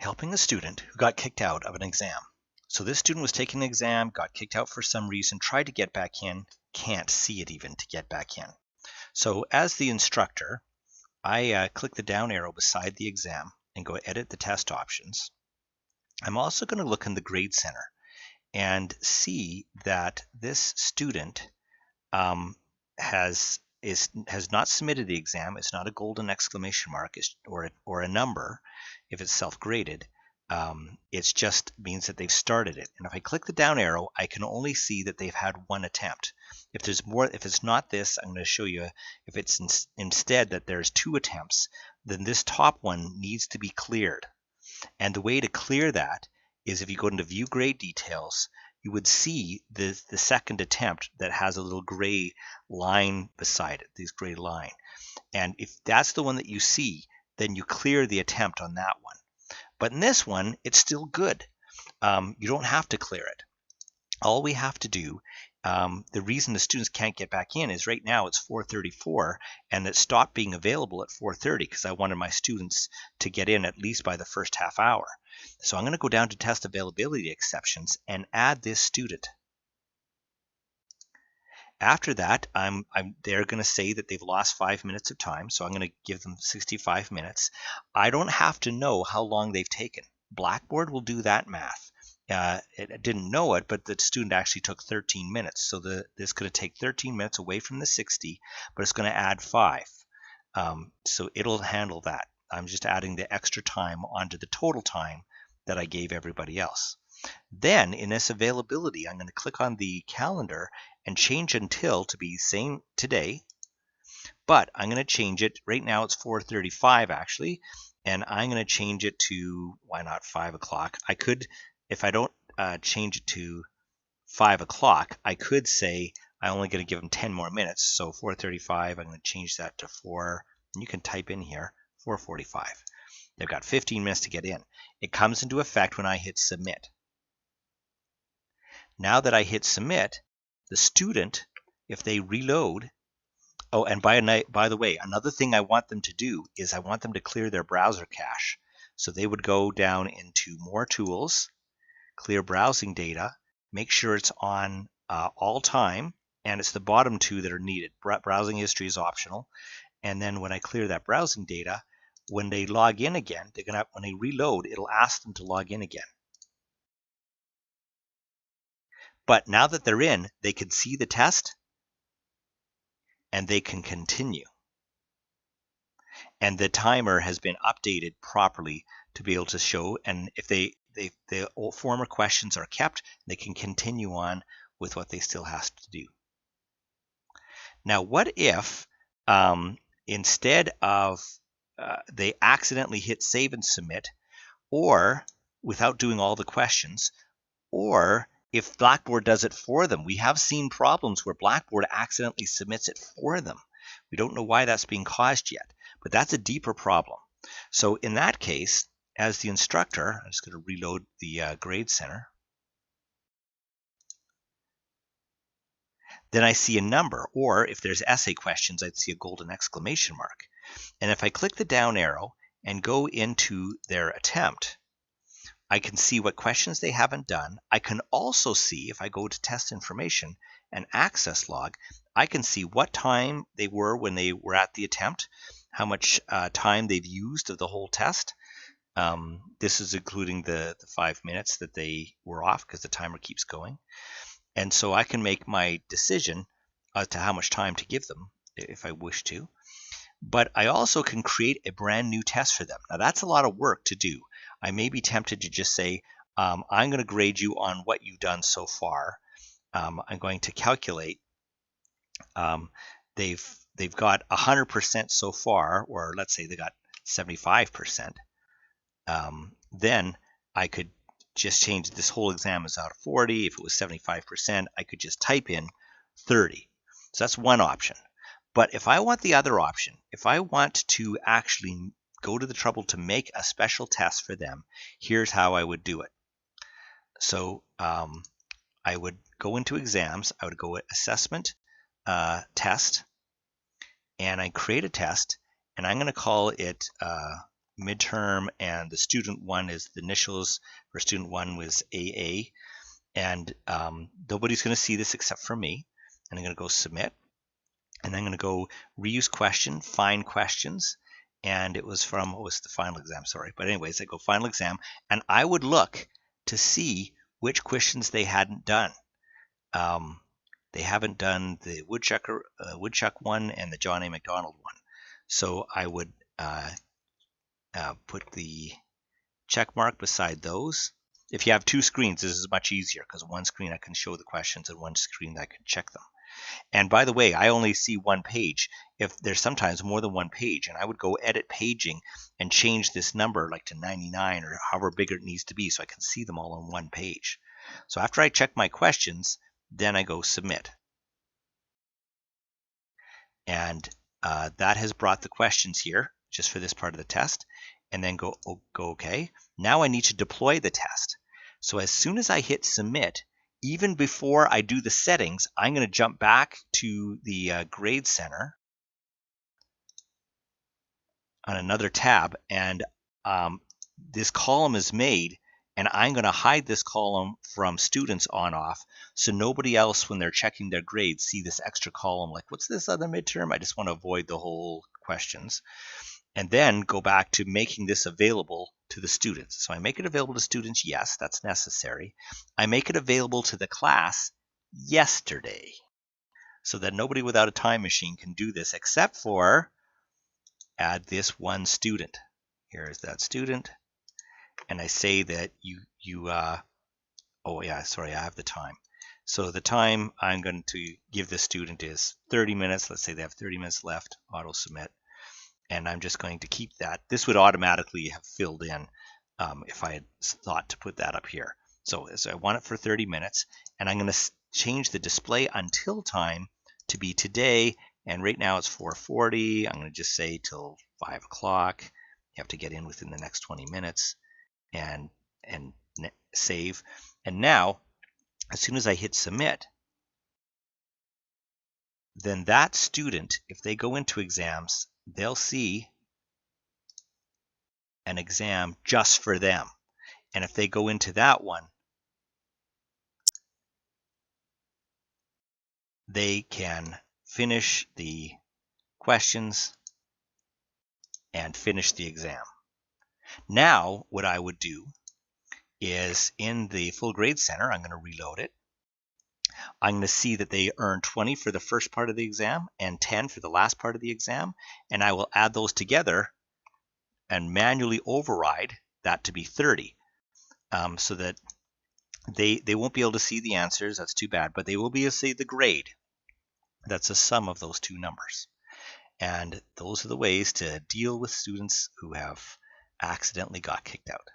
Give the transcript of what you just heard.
helping a student who got kicked out of an exam. So this student was taking an exam, got kicked out for some reason, tried to get back in, can't see it even to get back in. So as the instructor, I click the down arrow beside the exam and go edit the test options. I'm also going to look in the grade center and see that this student has not submitted the exam. It's not a golden exclamation mark or a number if it's self-graded. It just means that they've started it. And if I click the down arrow, I can only see that they've had one attempt. If it's not this, I'm going to show you if it's instead that there's 2 attempts, then this top one needs to be cleared. And the way to clear that is if you go into View Grade Details, you would see the second attempt that has a little gray line beside it, this gray line. And if that's the one that you see, then you clear the attempt on that one. But in this one, it's still good. You don't have to clear it. All we have to do, the reason the students can't get back in is right now it's 4:34 and it stopped being available at 4:30 because I wanted my students to get in at least by the first half hour. So I'm going to go down to Test Availability Exceptions and add this student. After that, they're going to say that they've lost 5 minutes of time, so I'm going to give them 65 minutes. I don't have to know how long they've taken. Blackboard will do that math. It didn't know it, but the student actually took 13 minutes. So this is going to take 13 minutes away from the 60, but it's going to add 5. So it'll handle that. I'm just adding the extra time onto the total time that I gave everybody else. Then in this availability, I'm going to click on the calendar and change until to be same today, but I'm going to change it. Right now it's 4:35 actually, and I'm going to change it to, why not 5 o'clock? I could, if I don't change it to 5 o'clock, I could say I'm only going to give them 10 more minutes. So 4:35, I'm going to change that to 4, and you can type in here 4:45. They've got 15 minutes to get in. It comes into effect when I hit submit. Now that I hit submit, the student, if they reload, oh, and by the way, another thing I want them to do is I want them to clear their browser cache. So they would go down into More Tools, Clear Browsing Data, make sure it's on all time, and it's the bottom 2 that are needed. Browsing history is optional. And then when I clear that browsing data, when they log in again, when they reload, it'll ask them to log in again. But now that they're in, they can see the test and they can continue. And the timer has been updated properly to be able to show, and if the former questions are kept, they can continue on with what they still have to do. Now, what if instead of they accidentally hit save and submit, or without doing all the questions, or if Blackboard does it for them? We have seen problems where Blackboard accidentally submits it for them. We don't know why that's being caused yet, but that's a deeper problem. So in that case, as the instructor, I'm just going to reload the grade center. Then I see a number, or if there's essay questions, I'd see a golden exclamation mark. And if I click the down arrow and go into their attempt, I can see what questions they haven't done. I can also see, if I go to test information and access log, I can see what time they were when they were at the attempt, how much time they've used of the whole test. This is including the 5 minutes that they were off because the timer keeps going. And so I can make my decision as to how much time to give them if I wish to. But I also can create a brand new test for them. Now that's a lot of work to do. I may be tempted to just say, I'm going to grade you on what you've done so far. I'm going to calculate. They've got 100% so far, or let's say they got 75%. Then I could just change this whole exam is out of 40. If it was 75%, I could just type in 30. So that's one option. But if I want the other option, if I want to actually go to the trouble to make a special test for them, here's how I would do it. So I would go into exams, I would go at assessment, test, and I create a test, and I'm going to call it midterm, and the student one is the initials for student one was AA. And nobody's going to see this except for me. And I'm going to go submit. And I'm going to go reuse question, find questions. And it was from, what was the final exam? Sorry. But anyways, I go final exam. And I would look to see which questions they hadn't done. They haven't done the Woodchuck one and the John A. MacDonald one. So I would put the check mark beside those. If you have two screens, this is much easier because one screen I can show the questions and one screen I can check them. And by the way, I only see one page. If there's sometimes more than one page, and I would go edit paging and change this number like to 99 or however big it needs to be so I can see them all on one page. So after I check my questions, then I go submit. And that has brought the questions here just for this part of the test, and then go OK. Now I need to deploy the test. So as soon as I hit submit, even before I do the settings, I'm going to jump back to the Grade Center on another tab, and this column is made, and I'm going to hide this column from students on off so nobody else, when they're checking their grades, see this extra column like, what's this other midterm? I just want to avoid the whole questions. And then go back to making this available to the students. So I make it available to students, yes, that's necessary. I make it available to the class yesterday so that nobody without a time machine can do this except for add this one student. Here is that student. And I say that oh yeah, sorry, I have the time. So the time I'm going to give the student is 30 minutes. Let's say they have 30 minutes left, auto submit. And I'm just going to keep that. This would automatically have filled in if I had thought to put that up here. So I want it for 30 minutes, and I'm going to change the display until time to be today. And right now it's 4:40. I'm going to just say till 5 o'clock. You have to get in within the next 20 minutes and save. And now, as soon as I hit submit, then that student, if they go into exams, they'll see an exam just for them. And if they go into that one, they can finish the questions and finish the exam. Now, what I would do is in the full grade center, I'm going to reload it. I'm going to see that they earned 20 for the first part of the exam and 10 for the last part of the exam. And I will add those together and manually override that to be 30 so that they won't be able to see the answers. That's too bad, but they will be able to see the grade. That's a sum of those two numbers. And those are the ways to deal with students who have accidentally got kicked out.